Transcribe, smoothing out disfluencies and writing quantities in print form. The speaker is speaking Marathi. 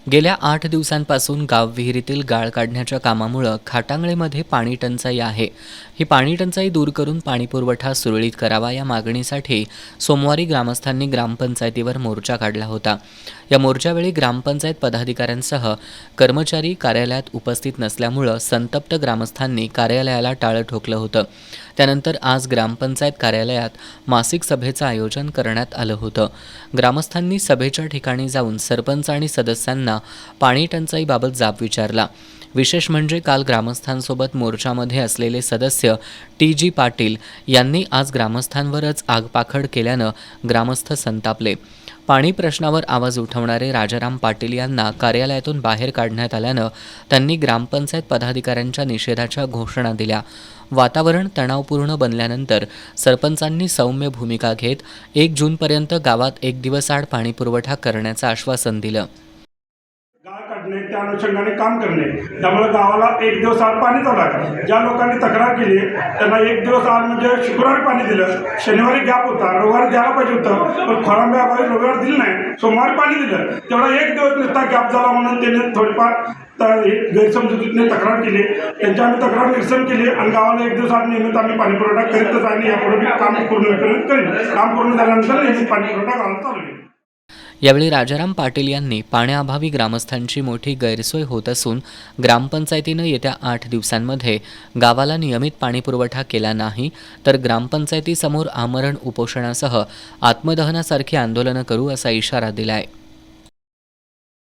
गेल्या 8 दिवसांपासून गाव विहिरीतील गाळ काढण्याच्या कामामुळे खाटांगळेमध्ये पाणी टंचाई आहे। ही पाणी टंचाई दूर करून पाणीपुरवठा सुरळीत करावा या मागणीसाठी सोमवारी ग्रामस्थांनी ग्रामपंचायतीवर मोर्चा काढला होता। या मोर्चावेळी ग्रामपंचायत पदाधिकाऱ्यांसह कर्मचारी कार्यालयात उपस्थित नसल्यामुळे संतप्त ग्रामस्थांनी कार्यालयाला टाळं ठोकलं होतं। त्यानंतर आज ग्रामपंचायत कार्यालयात मासिक सभेचं आयोजन करण्यात आलं होतं। ग्रामस्थांनी सभेच्या ठिकाणी जाऊन सरपंच आणि सदस्यांना पाणी टंचाईबाबत जाब विचारला। विशेष म्हणजे काल ग्रामस्थांसोबत मोर्चामध्ये असलेले सदस्य TG पाटील यांनी आज ग्रामस्थांवरच आगपाखड केल्यानं ग्रामस्थ संतापले। पाणी प्रश्नावर आवाज उठवणारे राजाराम पाटील यांना कार्यालयातून बाहेर काढण्यात आल्यानं त्यांनी ग्रामपंचायत पदाधिकाऱ्यांच्या निषेधाच्या घोषणा दिल्या। वातावरण तणावपूर्ण बनल्यानंतर सरपंचांनी सौम्य भूमिका घेत 1 जूनपर्यंत गावात 1 दिवसाआड पाणीपुरवठा करण्याचं आश्वासन दिलं। गाळ काढणे त्या अनुषंगाने काम करणे, त्यामुळे गावाला 1 दिवस आड पाणी चालू आहे। ज्या लोकांनी तक्रार केली त्यांना 1 दिवस आड म्हणजे शुक्रवारी पाणी दिलं, शनिवारी गॅप होता, रविवारी द्यायला पाहिजे होतं, पण खोळंब्याबाई रविवार दिलं नाही, सोमवारी पाणी दिलं। तेवढा 1 दिवस नुसता गॅप झाला म्हणून त्यांनी थोडीफार गैरसमजुतीने तक्रार केली। त्यांची आम्ही तक्रार निरसन केली आणि गावाला 1 दिवस आड नियमित आम्ही पाणीपुरवठा करीतच आणि यापुढे काम पूर्ण करेन। काम पूर्ण झाल्यानंतर नियमित पाणीपुरवठा गावाला चालू आहे। यावेळी राजाराम पाटील यांनी पाण्याअभावी ग्रामस्थांची मोठी गैरसोय होत असून ग्रामपंचायतीनं येत्या 8 दिवसांमध्ये गावाला नियमित पाणीपुरवठा केला नाही तर ग्रामपंचायतीसमोर आमरण उपोषणासह आत्मदहनासारखी आंदोलनं करू असा इशारा दिलाय।